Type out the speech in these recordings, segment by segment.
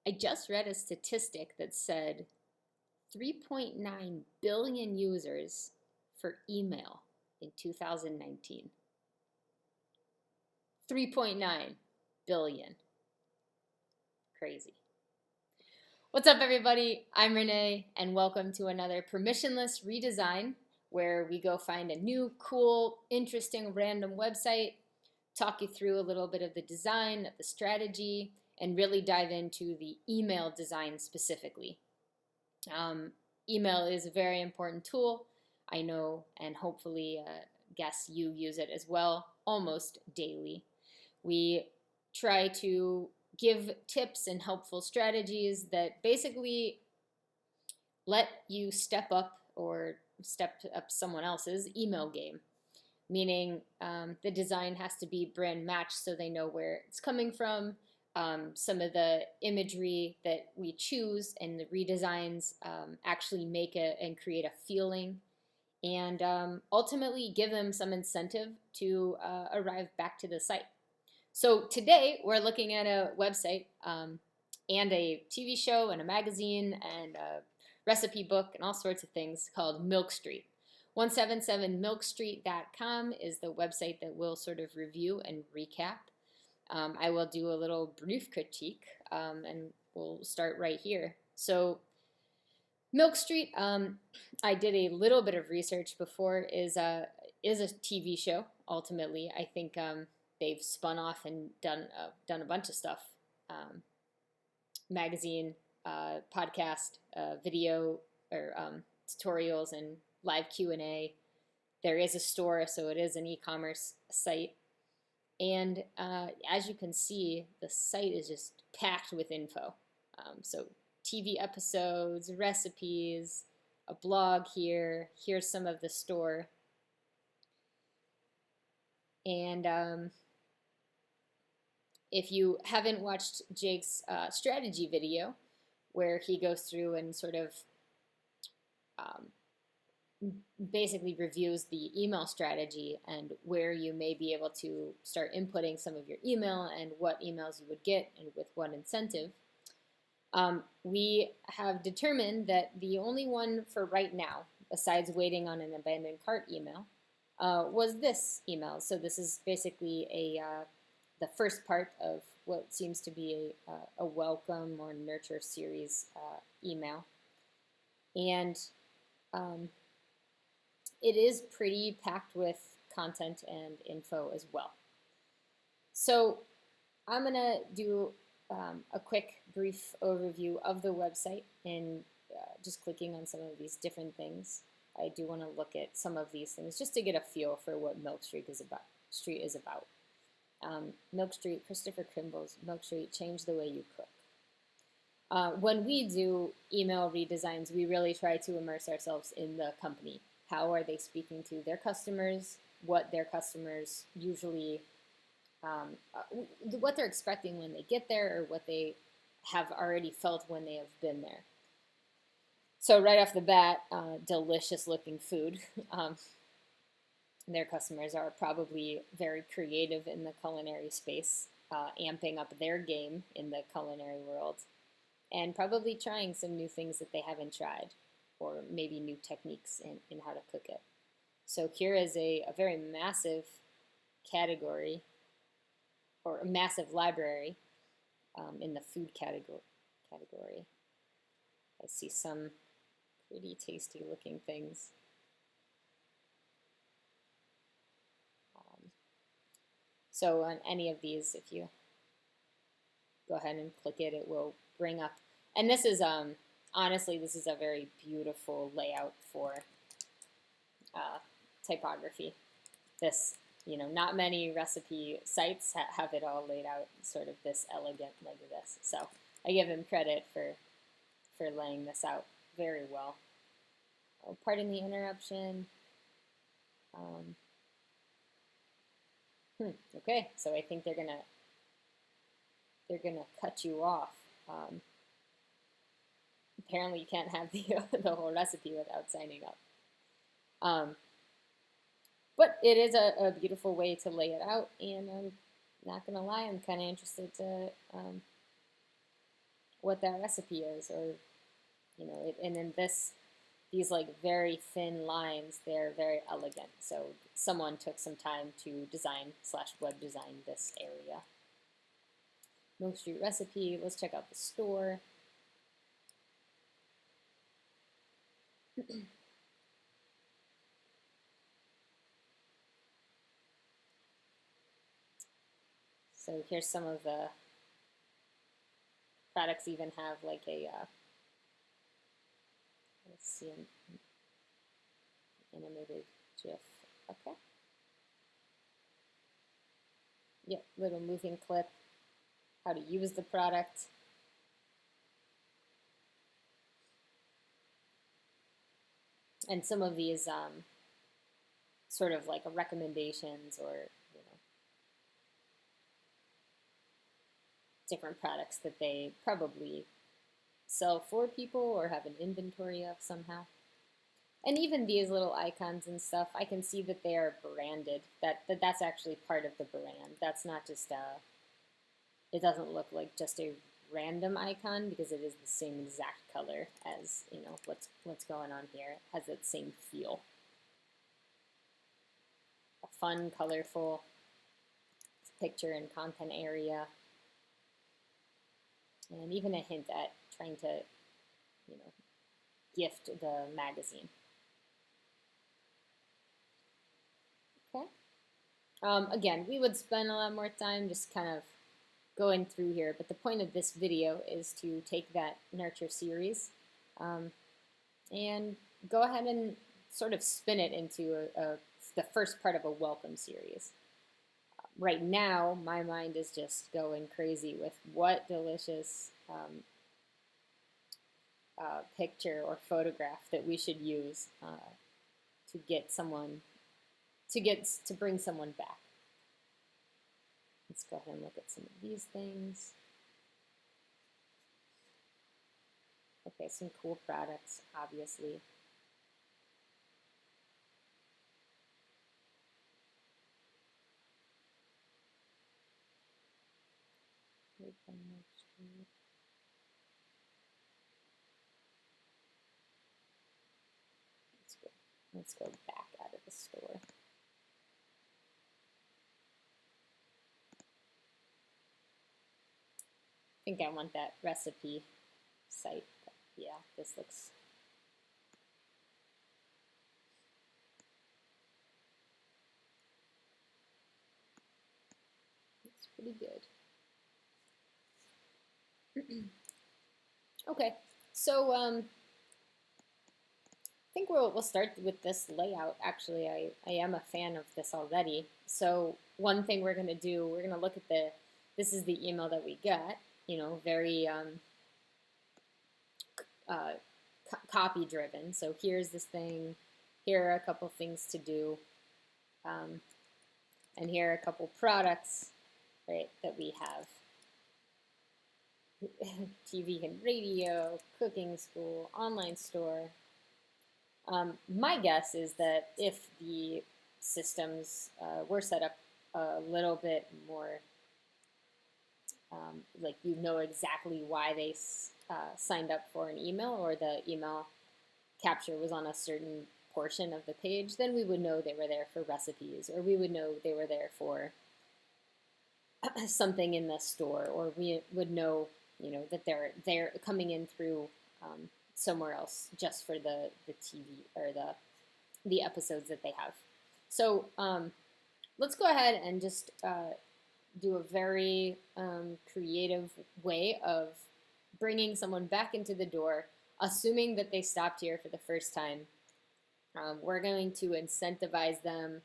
I just read a statistic that said 3.9 billion users for email in 2019. 3.9 billion. Crazy. What's up, everybody? I'm Renee, and welcome to another permissionless redesign where we go find a new, cool, interesting, random website, talk you through a little bit of the design, of the strategy, and really dive into the email design specifically. Email is a very important tool. I know, and hopefully, guess you use it as well almost daily. We try to give tips and helpful strategies that basically let you step up or step up someone else's email game. Meaning the design has to be brand matched so they know where it's coming from. Some of the imagery that we choose and the redesigns actually make and create a feeling, and ultimately give them some incentive to arrive back to the site. So today we're looking at a website and a TV show and a magazine and a recipe book and all sorts of things called Milkstreet. 177milkstreet.com is the website that we'll sort of review and recap. I will do a little brief critique, and we'll start right here. So Milkstreet, I did a little bit of research before, is a TV show. Ultimately, I think they've spun off and done a bunch of stuff: magazine, podcast, video, or tutorials, and live Q&A. There is a store, so it is an e-commerce site. And as you can see, the site is just packed with info. So TV episodes, recipes, a blog here. Here's some of the store. And if you haven't watched Jake's strategy video, where he goes through and sort of basically reviews the email strategy and where you may be able to start inputting some of your email and what emails you would get and with what incentive, we have determined that the only one for right now, besides waiting on an abandoned cart email, was this email. So this is basically the first part of what seems to be a welcome or nurture series email. And it is pretty packed with content and info as well. So I'm going to do a quick, brief overview of the website and just clicking on some of these different things. I do want to look at some of these things just to get a feel for what Milkstreet is about. Milkstreet, Christopher Kimball's Milkstreet, change the way you cook. When we do email redesigns, we really try to immerse ourselves in the company. How are they speaking to their customers? What their customers usually, what they're expecting when they get there, or what they have already felt when they have been there. So right off the bat, delicious looking food. Their customers are probably very creative in the culinary space, amping up their game in the culinary world, and probably trying some new things that they haven't tried, or maybe new techniques in how to cook it. So here is a very massive category, or a massive library in the food category. I see some pretty tasty looking things. So on any of these, if you go ahead and click it, it will bring up. And this is honestly, this is a very beautiful layout for typography. This, not many recipe sites have it all laid out sort of this elegant like this. So I give him credit for laying this out very well. Oh, pardon the interruption. Okay, so I think they're gonna cut you off. Apparently you can't have the whole recipe without signing up. But it is a beautiful way to lay it out, and I'm not going to lie, I'm kind of interested to what that recipe is, or and in these like very thin lines, they're very elegant. So someone took some time to design/web design this area. Milkstreet recipe. Let's check out the store. So here's some of the products. Even have like a let's see, an animated GIF. Okay. Yep, little moving clip. How to use the product. And some of these sort of like recommendations or different products that they probably sell for people or have an inventory of somehow. And even these little icons and stuff, I can see that they are branded. That's actually part of the brand. That's not just it doesn't look like just a random icon because it is the same exact color as what's going on here. It has that same feel. A fun, colorful picture and content area. And even a hint at trying to, gift the magazine. Okay. Again, we would spend a lot more time just kind of going through here, but the point of this video is to take that nurture series and go ahead and sort of spin it into the first part of a welcome series. Right now, my mind is just going crazy with what delicious picture or photograph that we should use to get someone to bring someone back. Let's go ahead and look at some of these things. Okay, some cool products, obviously. Let's go back out of the store. I think I want that recipe site. But yeah, this looks pretty good. Okay, so I think we'll start with this layout. Actually, I am a fan of this already. So one thing we're going to do, we're going to look at this is the email that we got, very copy driven. So here's this thing, here are a couple things to do, and here are a couple products, right, that we have. TV and radio, cooking school, online store. My guess is that if the systems were set up a little bit more, like exactly why they signed up for an email or the email capture was on a certain portion of the page, then we would know they were there for recipes, or we would know they were there for something in the store, or we would know that they're coming in through somewhere else just for the TV or the episodes that they have. So let's go ahead and just do a very creative way of bringing someone back into the door, assuming that they stopped here for the first time. We're going to incentivize them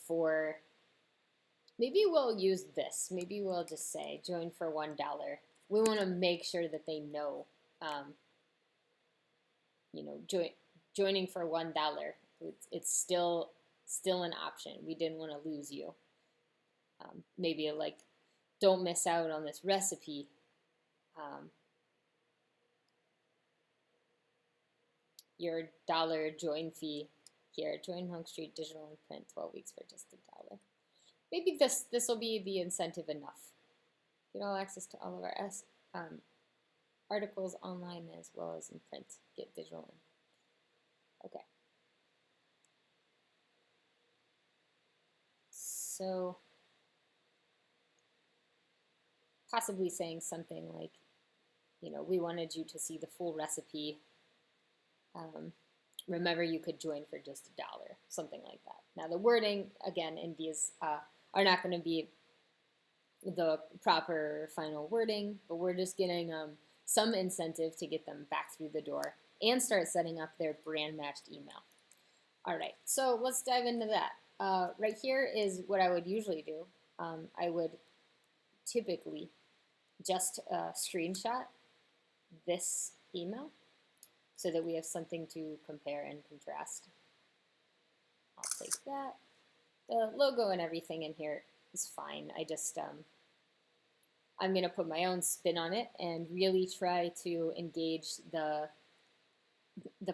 for, maybe we'll use this. Maybe we'll just say join for $1. We want to make sure that they know, joining for $1. It's still an option. We didn't want to lose you. Maybe like, don't miss out on this recipe. Your $1 join fee here. Join Milkstreet Digital and Print 12 weeks for just $1. Maybe this will be the incentive enough. Get all access to all of our um, articles online as well as in print. Get digital in. Okay. So possibly saying something like, you know, we wanted you to see the full recipe. Remember, you could join for just $1, something like that. Now, the wording, again, in these are not going to be the proper final wording, but we're just getting some incentive to get them back through the door and start setting up their brand matched email. All right, so let's dive into that. Right here is what I would usually do. I would typically just screenshot this email so that we have something to compare and contrast. I'll take that. The logo and everything in here is fine. I just, I'm going to put my own spin on it and really try to engage the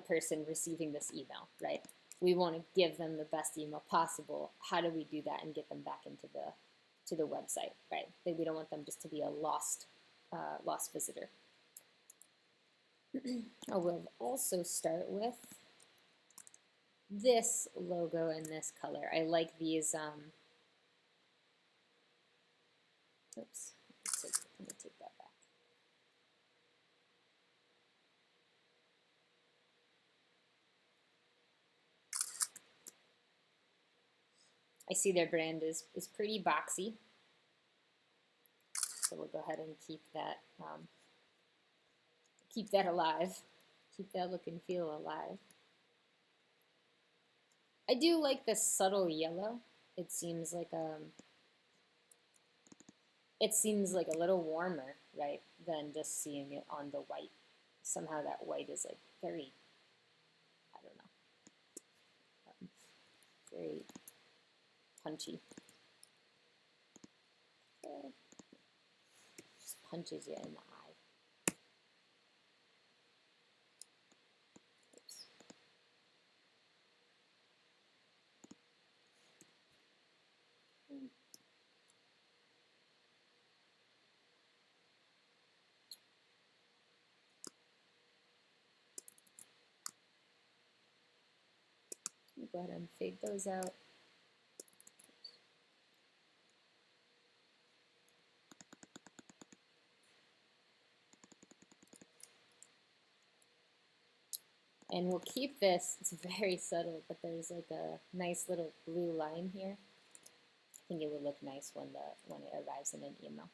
person receiving this email, right? We want to give them the best email possible. How do we do that and get them back into the website, right? We don't want them just to be a lost visitor. I will also start with this logo and this color. I like these, oops, let me take that back. I see their brand is pretty boxy, so we'll go ahead and keep that alive, keep that look and feel alive. I do like this subtle yellow. It seems like a little warmer, right, than just seeing it on the white. Somehow that white is like very, I don't know, very punchy. Just punches you in the eye. Oops. Go ahead and fade those out. And we'll keep this, it's very subtle, but there's like a nice little blue line here. I think it would look nice when it arrives in an email.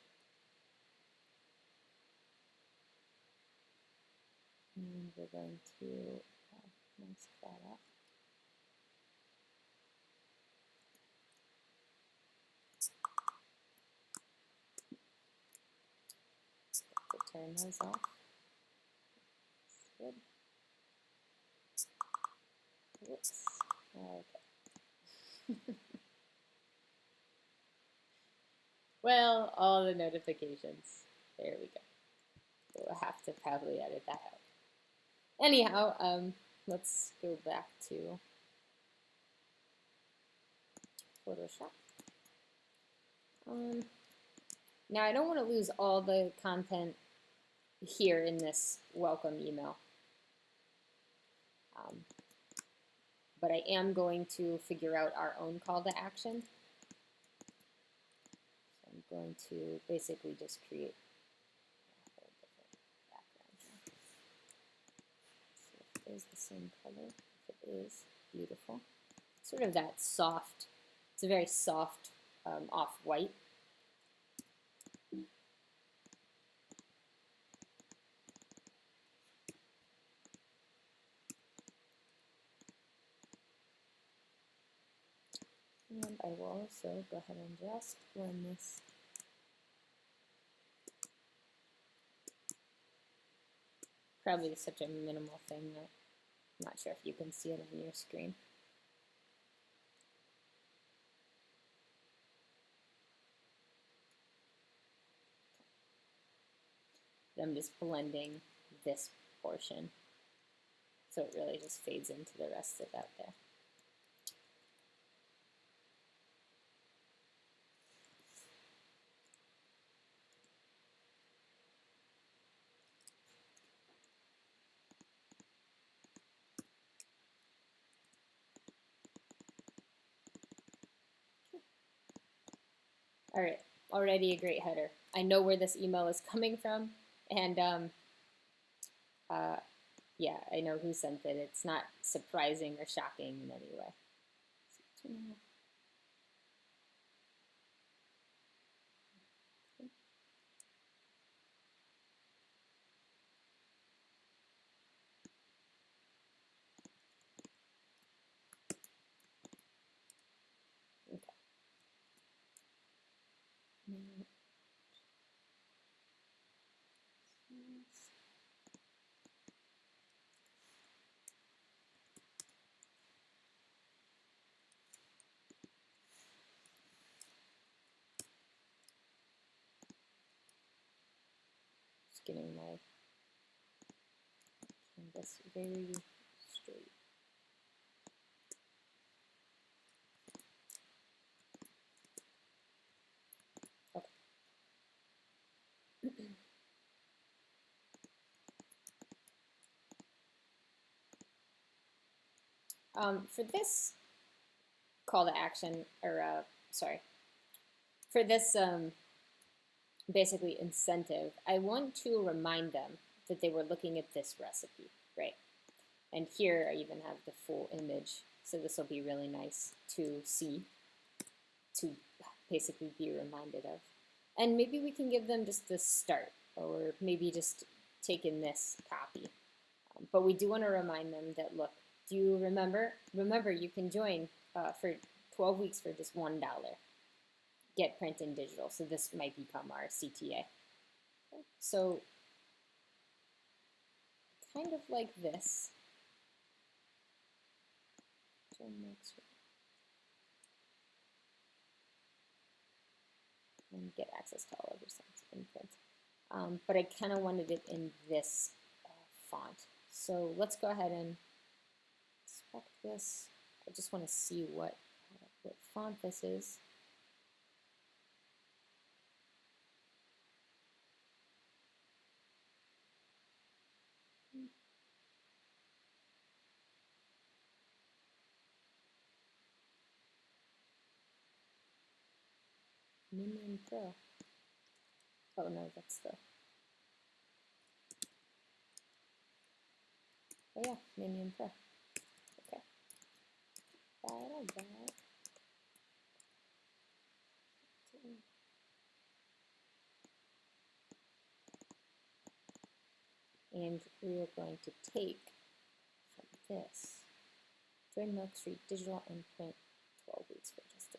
And we're going to mask that up. To turn those off. Good. Whoops. Okay. Well, all the notifications. There we go. We'll have to probably edit that out. Anyhow, let's go back to Photoshop. Now I don't want to lose all the content here in this welcome email. But I am going to figure out our own call to action. So I'm going to basically just create a whole different background here. See if it is the same color. If it is, beautiful. Sort of that soft, it's a very soft off-white. And I will also go ahead and just blend this. Probably such a minimal thing that I'm not sure if you can see it on your screen. But I'm just blending this portion so it really just fades into the rest of that there. All right, already a great header. I know where this email is coming from, and uh, yeah, I know who sent it. It's not surprising or shocking in any way. Okay. Just getting my canvas very straight. Okay. For this call to action, or sorry, for this basically incentive, I want to remind them that they were looking at this recipe, right? And here I even have the full image, so this will be really nice to see, to basically be reminded of. And maybe we can give them just the start, or maybe just take in this copy. But we do want to remind them that, look, do you remember? Remember, you can join for 12 weeks for just $1. Get print and digital. So this might become our CTA. Okay. So kind of like this. And get access to all of your sites in print. But I kind of wanted it in this font. So let's go ahead and inspect this. I just want to see what font this is. Minion Pro. Oh no, that's the. Oh yeah, Minion Pro. Okay. That. And we are going to take from this, join Milkstreet digital and print 12 weeks for just $1.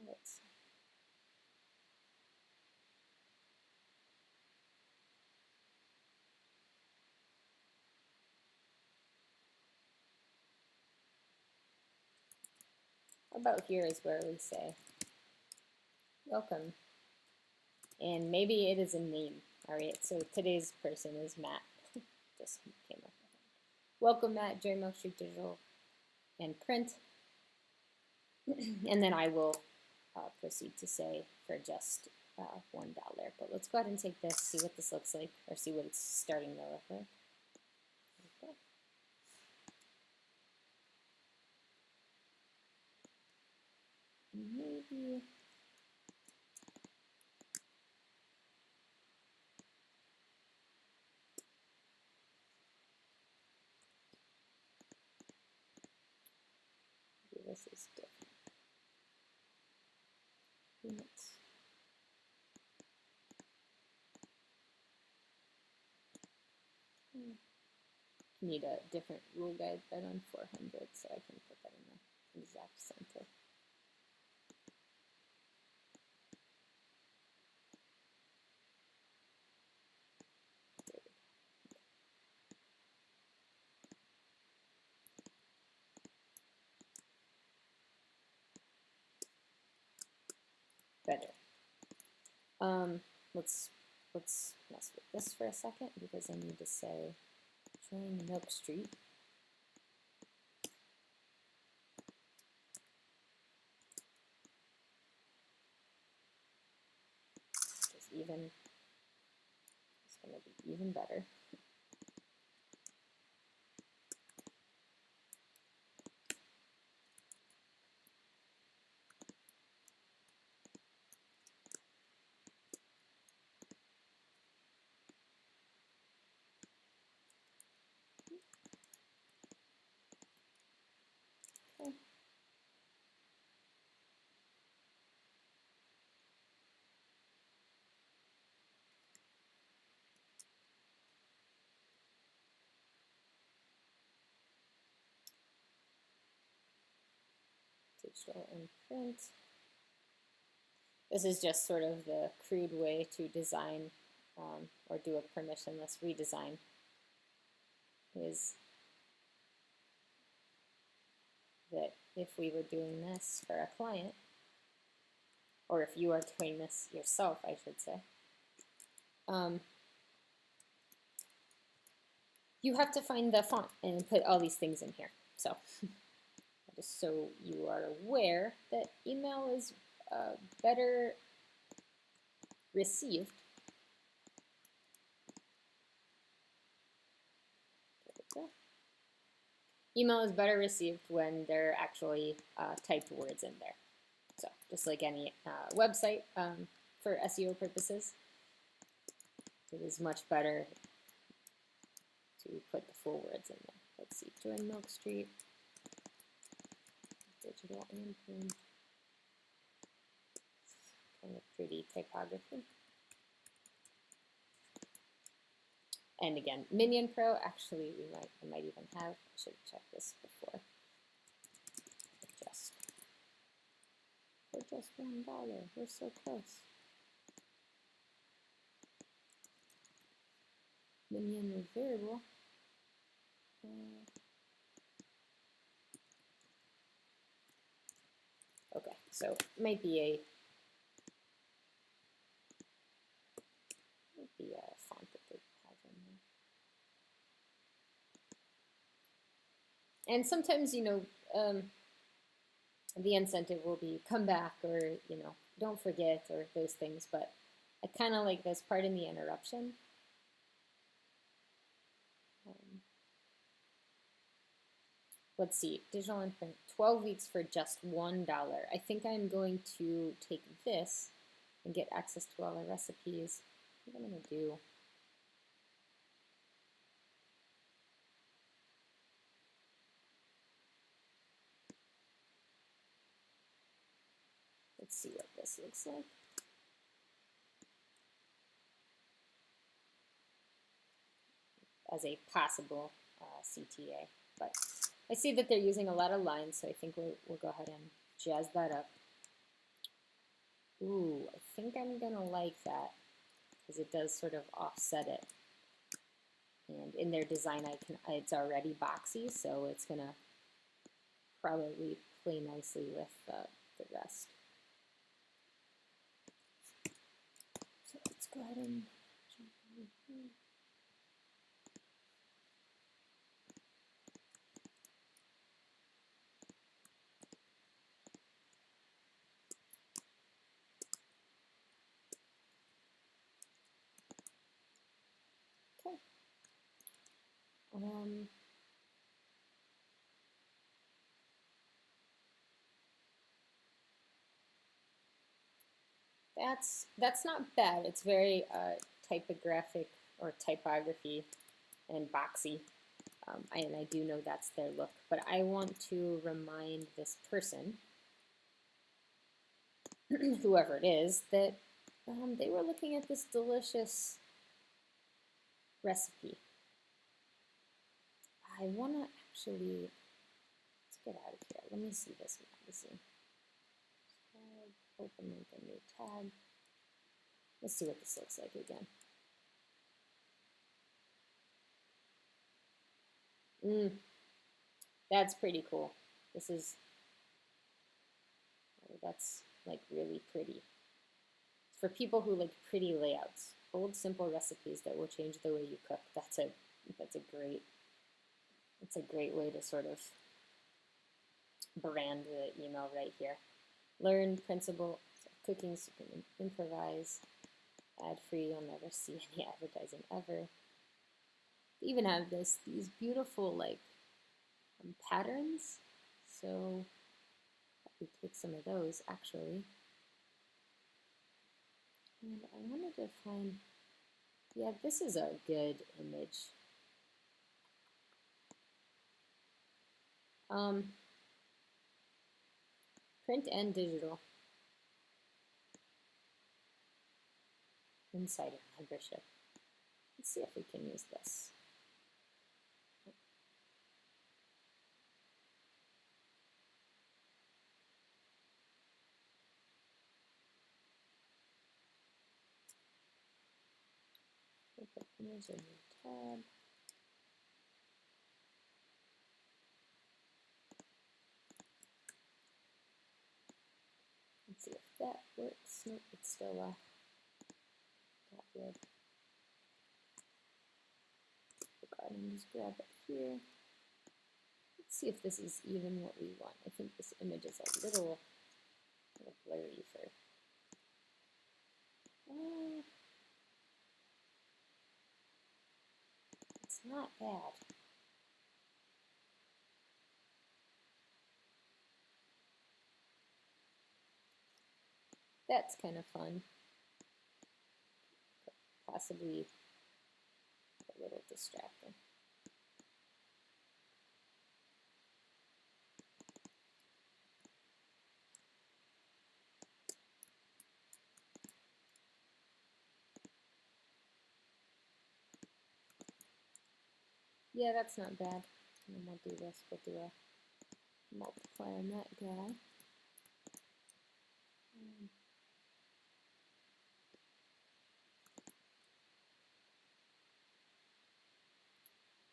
Let's see. About here is where we say, welcome. And maybe it is a name. All right, so today's person is Matt. Just came up with it. Welcome, Matt, join Milkstreet Digital and print. And then I will proceed to say for just $1. But let's go ahead and take this, see what this looks like, or see what it's starting to look like. Okay. Maybe this is different. Units. Need a different rule guide bed on 400, so I can put that in the exact center. better. Let's mess with this for a second because I need to say join Milkstreet. It's going to be even better. Okay. Digital and print. This is just sort of the crude way to design or do a permissionless redesign. Is that if we were doing this for a client, or if you are doing this yourself, I should say, you have to find the font and put all these things in here. So just so you are aware that email is better received. Email is better received when there are actually typed words in there. So just like any website for SEO purposes, it is much better to put the full words in there. Let's see, join Milkstreet, digital and print. Kind of pretty typography. And again, Minion Pro, actually I might even have, I should check this before. For just $1, we're so close. Minion with variable. Okay, so might be a font that they have in there. And sometimes, you know, the incentive will be come back or, you know, don't forget or those things, but I kind of like this part in the interruption. Let's see, digital and print, 12 weeks for just $1. I think I'm going to take this and get access to all our recipes. What I'm going to do. Let's see what this looks like. As a possible CTA, but I see that they're using a lot of lines, so I think we'll go ahead and jazz that up. Ooh, I think I'm gonna like that because it does sort of offset it. And in their design, it's already boxy, so it's gonna probably play nicely with the rest. So let's go ahead and jump over here. Okay. That's not bad. It's very typographic or typography and boxy. And I do know that's their look, but I want to remind this person, whoever it is, that they were looking at this delicious recipe. I want to actually, let's get out of here. Let me see this magazine. Open with a new tab. Let's see what this looks like again. That's pretty cool. This is, that's like really pretty. for people who like pretty layouts, bold, simple recipes that will change the way you cook. That's a great way to sort of brand the email right here. Learn principle, so cooking, so you can improvise, ad free. You'll never see any advertising ever. They even have these beautiful like patterns. So we take some of those actually. And I wanted to find, yeah, this is a good image. Print and digital. Insider membership. Let's see if we can use this. We'll put image in the tab. Let's see if that works. Nope, it's still not good. Go ahead and just grab it here. Let's see if this is even what we want. I think this image is a little blurry for. It's not bad. That's kind of fun. Possibly a little distracting. Yeah, that's not bad. And then we'll do this. We'll do a multiply on that guy.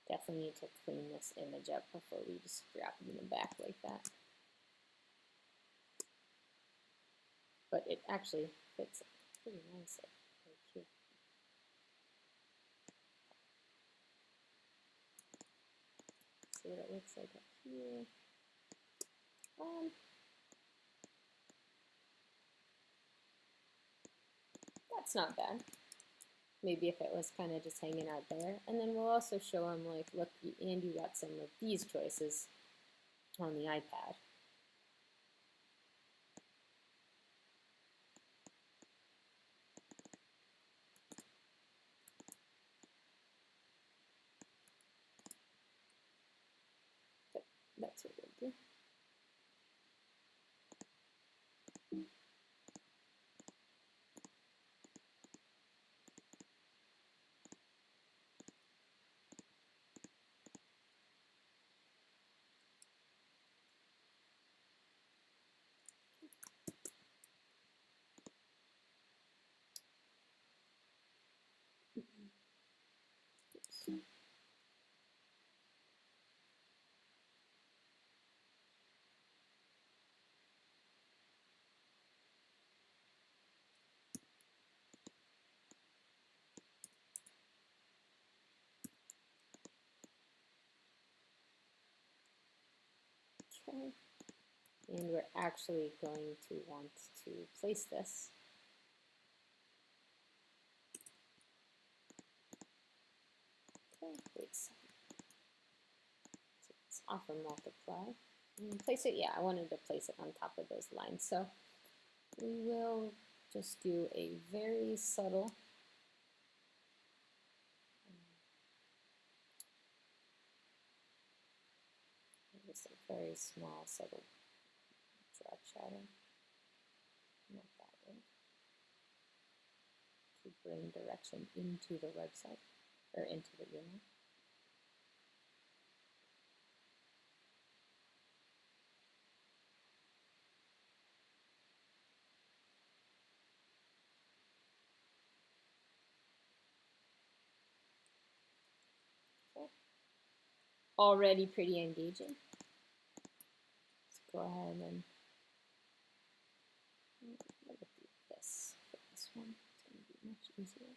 Definitely need to clean this image up before we just drop it in the back like that. But it actually fits pretty nicely right here. See what it looks like up here. That's not bad. Maybe if it was kind of just hanging out there. And then we'll also show them like, look, and you got some of these choices on the iPad. But that's what we'll do. Okay. And we're actually going to want to place this. Okay, wait. So it's off of multiply. And place it, yeah, I wanted to place it on top of those lines. So we will just do a very subtle just a very small subtle drop shadow. Not that way. To bring direction into the website or into the email. So, already pretty engaging. Let's go ahead and look at this for this one. It's going to be much easier.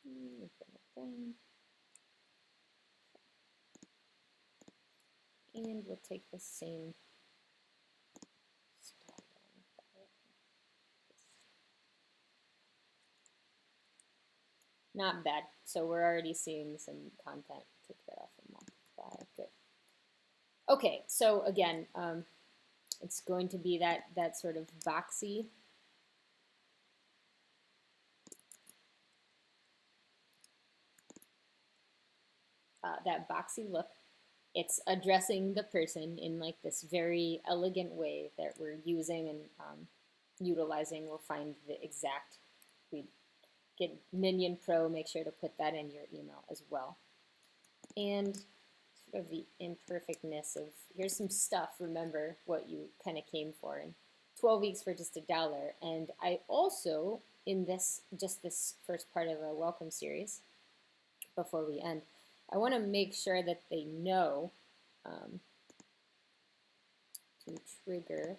Bring it down. And we'll take the same style. Not bad. So we're already seeing some content. Take that off and multiply. Good. Okay, so again, it's going to be that sort of boxy look. It's addressing the person in like this very elegant way that we're using and utilizing. We'll find the exact, we get Minion Pro, make sure to put that in your email as well. And sort of the imperfectness of, here's some stuff, remember what you kind of came for, and 12 weeks for just $1. And I also, in this, just this first part of a welcome series, before we end, I want to make sure that they know to trigger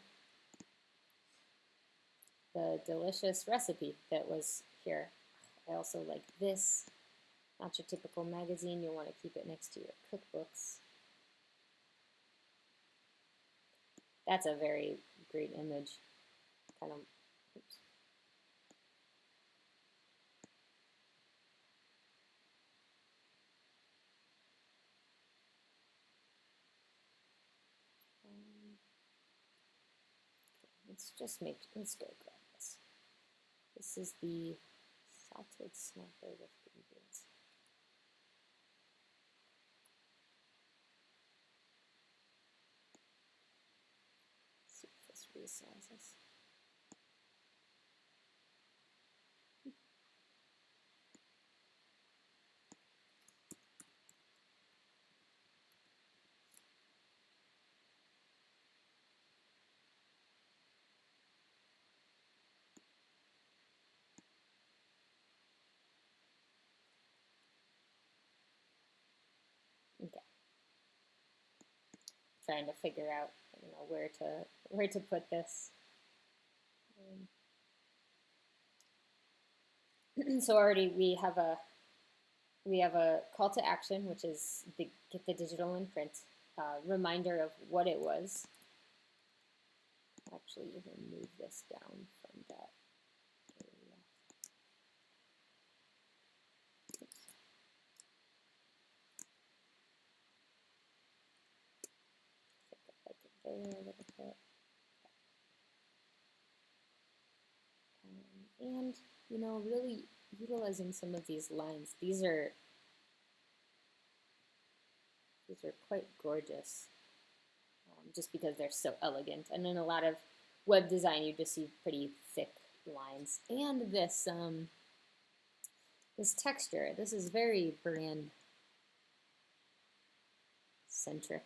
the delicious recipe that was here. I also like this. Not your typical magazine. You'll want to keep it next to your cookbooks. That's a very great image. Kind of, oops. Let's go grab this. This is the salted snapper with green beans. Let's see if this resizes. Okay. Trying to figure out, where to put this. So already we have a call to action, which is get the digital in print. Reminder of what it was. Actually, even move this down from that area. Oops. I think I like it there a little bit. And, really utilizing some of these lines. These are quite gorgeous, just because they're so elegant. And in a lot of web design, you just see pretty thick lines. And this this texture, this is very brand centric.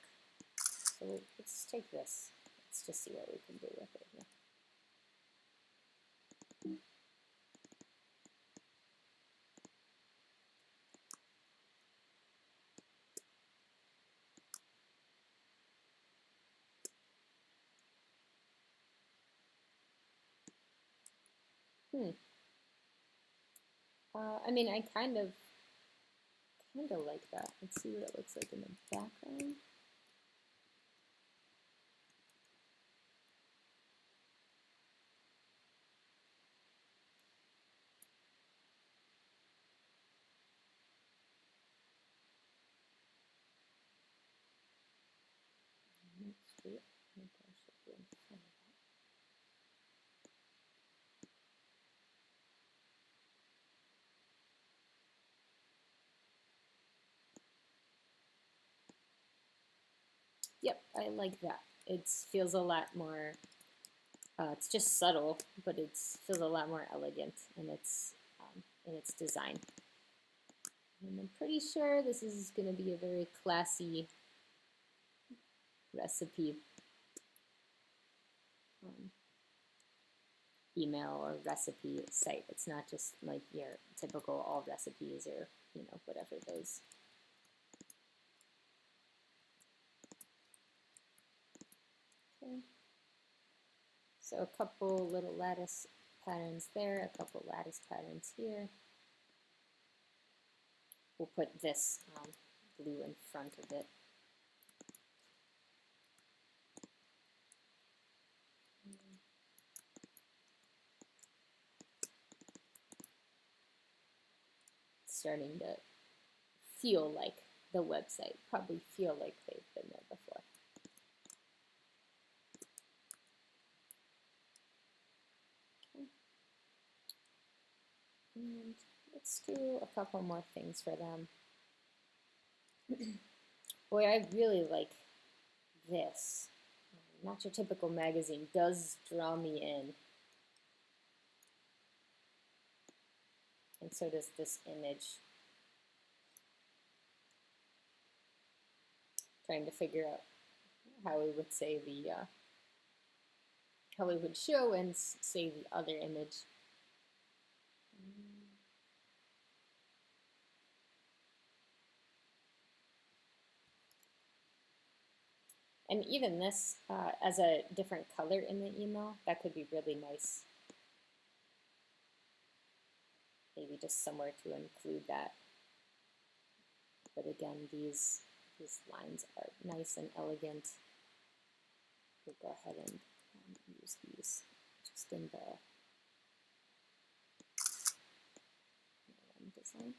So let's take this. Let's just see what we can do with it here. I mean, I kind of like that. Let's see what it looks like in the background. Milkstreet. Maybe I should be in front of that. Yep, I like that. It feels a lot more, it's just subtle, but it feels a lot more elegant in its design. And I'm pretty sure this is going to be a very classy recipe email or recipe site. It's not just like your typical all recipes or, you know, whatever those. Okay. So a couple little lattice patterns there, a couple lattice patterns here. We'll put this blue in front of it. Starting to feel like the website, probably feel like they've been there before. Okay. And let's do a couple more things for them. Boy, I really like this. Not Your Typical Magazine does draw me in. And so does this image. Trying to figure out how we would say the, how we would show and say the other image. And even this, as a different color in the email, that could be really nice. Maybe just somewhere to include that. But again, these lines are nice and elegant. We'll go ahead and use these just in the design.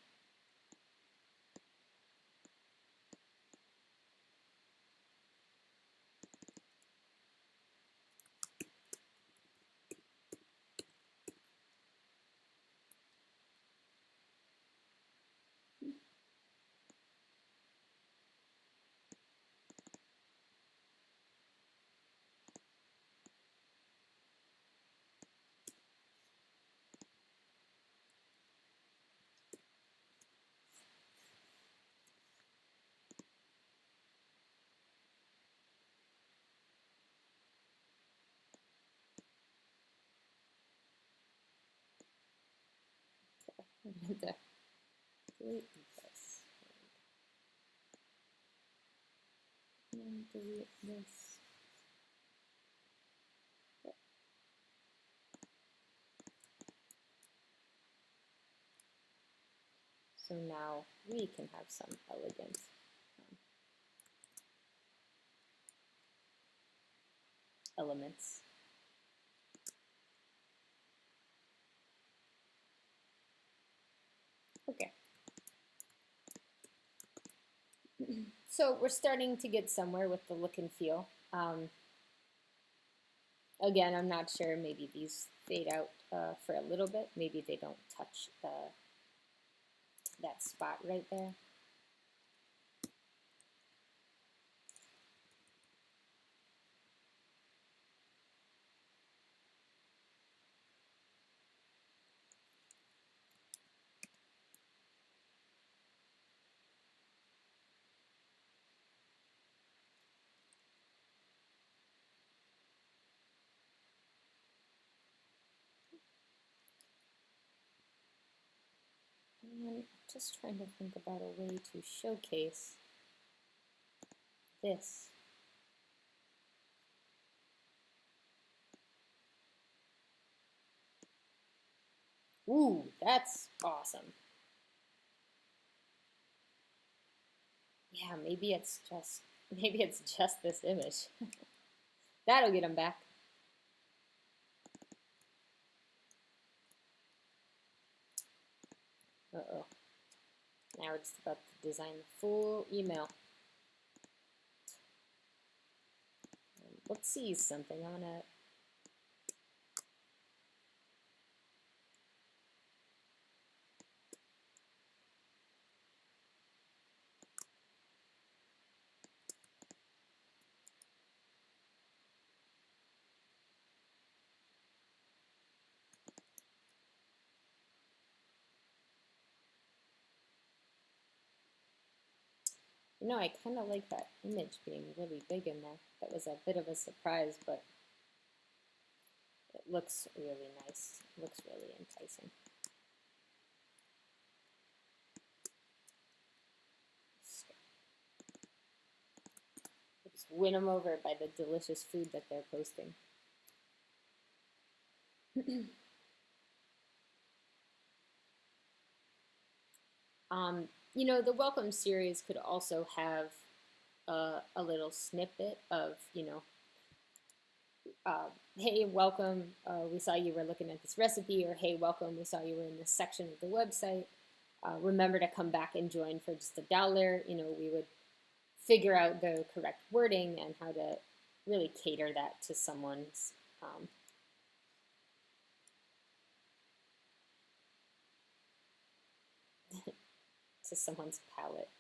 I'm going to delete this. And delete this. Okay. So now we can have some elegant elements. Okay. So we're starting to get somewhere with the look and feel. Again, I'm not sure. Maybe these fade out for a little bit. Maybe they don't touch that spot right there. And I'm just trying to think about a way to showcase this. Ooh, that's awesome. Yeah, maybe it's just this image. That'll get them back. Uh-oh. Now we're just about to design the full email. Let's see something. I'm gonna You know, I kind of like that image being really big in there. That was a bit of a surprise, but it looks really nice. It looks really enticing. Just win them over by the delicious food that they're posting. You know, the welcome series could also have a little snippet of, you know, hey, welcome, we saw you were looking at this recipe, or hey, welcome, we saw you were in this section of the website. Remember to come back and join for just $1. You know, we would figure out the correct wording and how to really cater that to someone's to someone's palate.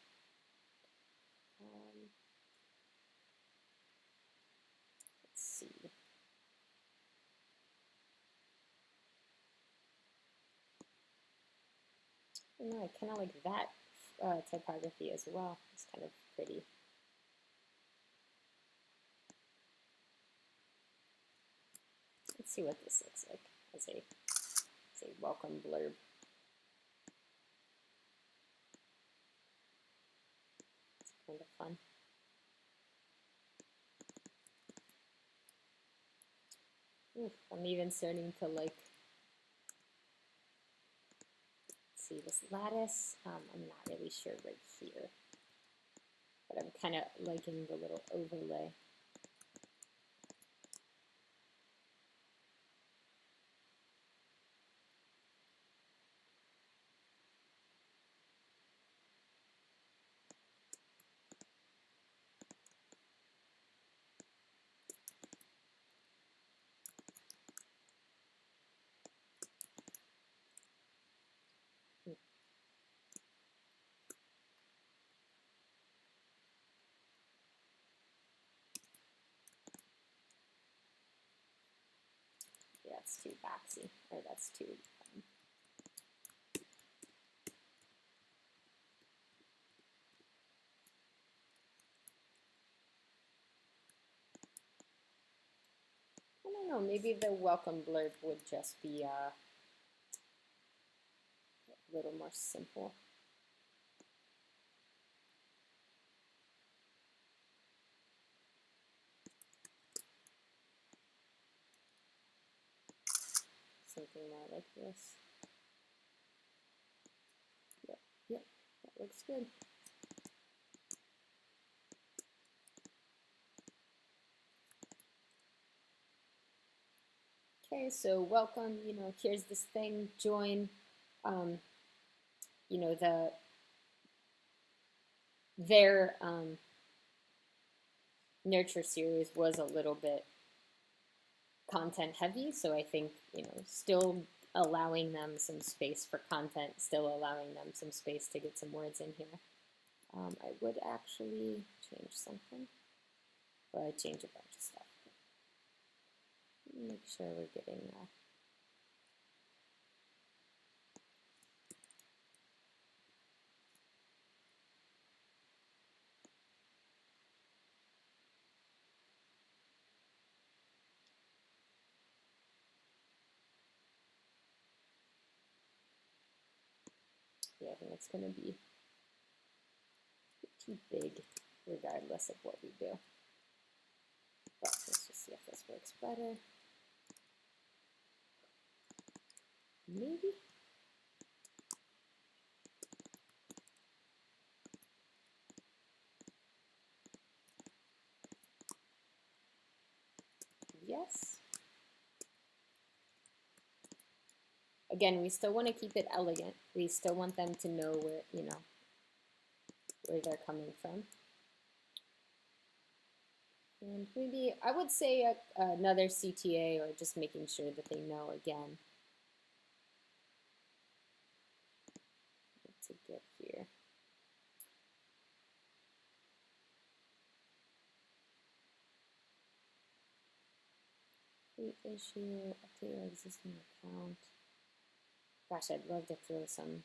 Let's see. I don't know, I kind of like that typography as well. It's kind of pretty. Let's see what this looks like as a welcome blurb. It's kind of fun. Ooh, I'm even starting to like, see this lattice. I'm not really sure right here, but I'm kind of liking the little overlay. Yeah, it's too boxy, or that's too. I don't know, maybe the welcome blurb would just be a little more simple. Something more like this. Yep, that looks good. Okay, so welcome, you know, here's this thing, join. You know, their nurture series was a little bit content heavy, so I think, you know, still allowing them some space for content, still allowing them some space to get some words in here. I would actually change something, but I change a bunch of stuff. Make sure we're getting yeah, I think it's going to be too big regardless of what we do. But let's just see if this works better. Maybe. Yes. Again, we still want to keep it elegant. We still want them to know where, you know, where they're coming from. And maybe I would say another CTA, or just making sure that they know again what to get here. Create issue, update your existing account. Gosh, I'd love to throw some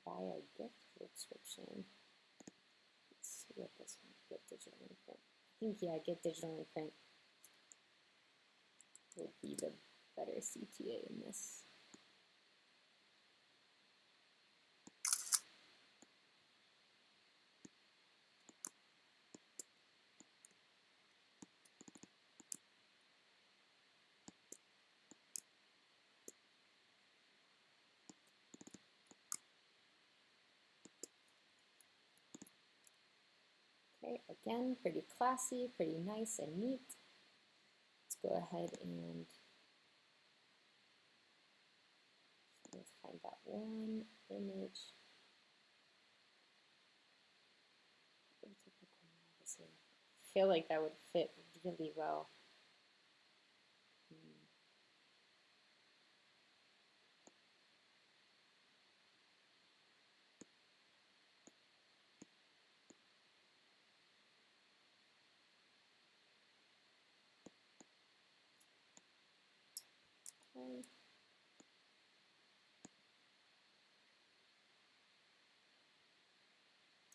buy a gift subscription. Let's see what this one, get digital and print. I think, yeah, get digital and print would be the better CTA in this. Okay, again, pretty classy, pretty nice and neat. Let's go ahead and let's find that one image. I feel like that would fit really well. Okay.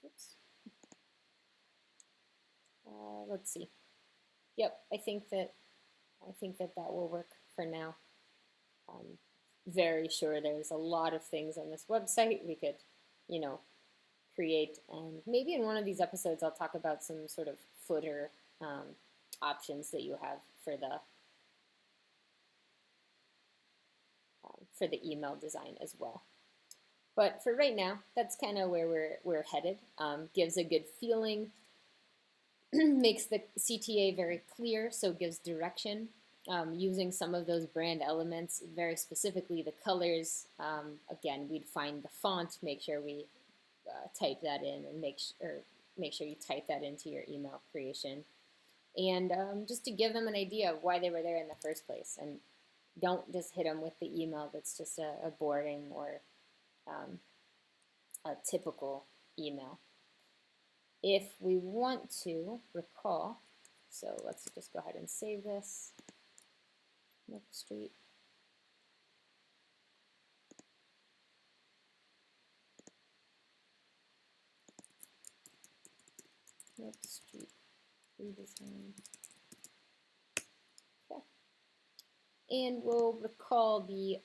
Oops. Let's see. Yep, I think that that will work for now. Very sure there's a lot of things on this website we could, you know, create, and maybe in one of these episodes I'll talk about some sort of footer options that you have for the email design as well. But for right now, that's kind of where we're headed. Gives a good feeling, makes the CTA very clear, so gives direction. Using some of those brand elements, very specifically the colors. Again, we'd find the font, make sure we type that in, and make sure you type that into your email creation. And just to give them an idea of why they were there in the first place. And don't just hit them with the email that's just a boring or a typical email. If we want to recall, so let's just go ahead and save this. Milkstreet. Milkstreet redesign. Okay. And we'll recall the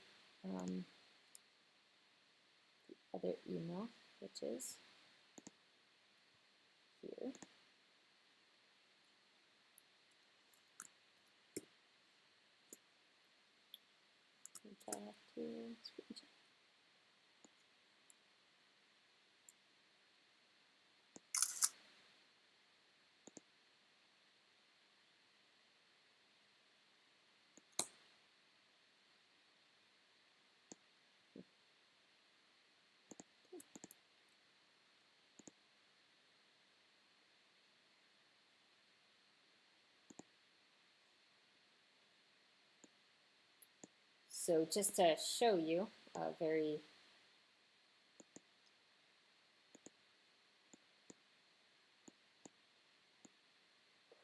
other email, which is here. Which I have to screenshot. So just to show you a very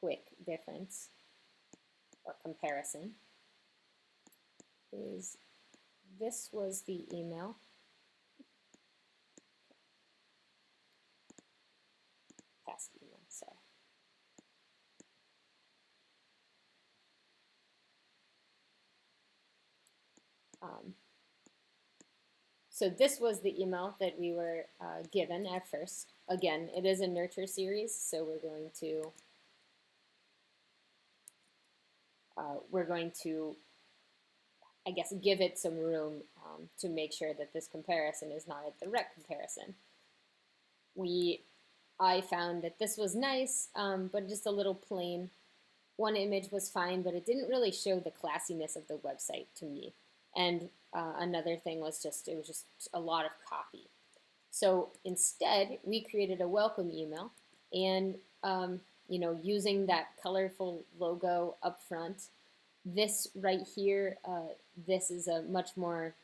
quick difference or comparison is this was the email. Past email, sorry. So this was the email that we were given at first. Again, it is a nurture series, so we're going to I guess, give it some room to make sure that this comparison is not a direct comparison. I found that this was nice, but just a little plain. One image was fine, but it didn't really show the classiness of the website to me. And another thing was it was just a lot of copy. So instead, we created a welcome email, and using that colorful logo up front. This right here, this is a much more,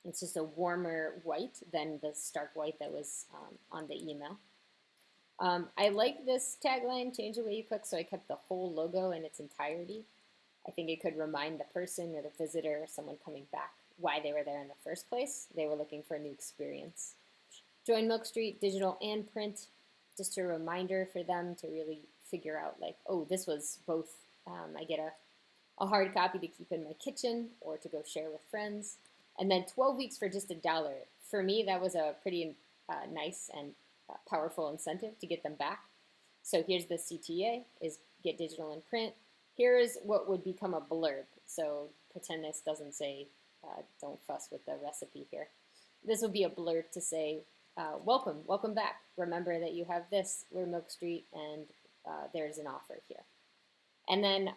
it's just a warmer white than the stark white that was on the email. I like this tagline, change the way you cook, so I kept the whole logo in its entirety. I think it could remind the person or the visitor or someone coming back why they were there in the first place. They were looking for a new experience. Join Milkstreet, digital and print, just a reminder for them to really figure out like, oh, this was both. I get a hard copy to keep in my kitchen or to go share with friends. And then 12 weeks for just $1. For me, that was a pretty nice and powerful incentive to get them back. So here's the CTA, is get digital and print. Here's what would become a blurb. So pretend this doesn't say, don't fuss with the recipe here. This would be a blurb to say, welcome back. Remember that you have this, we're Milkstreet, and there's an offer here. And then,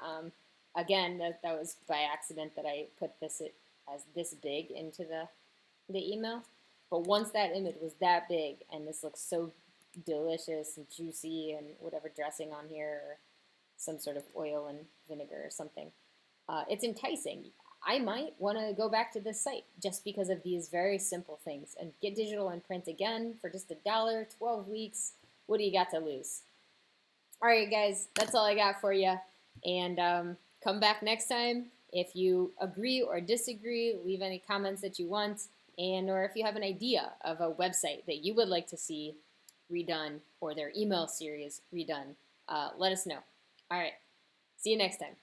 again, that was by accident that I put this as this big into the email. But once that image was that big, and this looks so delicious and juicy and whatever dressing on here, or some sort of oil and vinegar or something, it's enticing. I might want to go back to this site just because of these very simple things and get digital and print again for just $1, 12 weeks. What do you got to lose? All right, guys, that's all I got for you. And come back next time. If you agree or disagree, leave any comments that you want, and or if you have an idea of a website that you would like to see redone or their email series redone, let us know. All right, see you next time.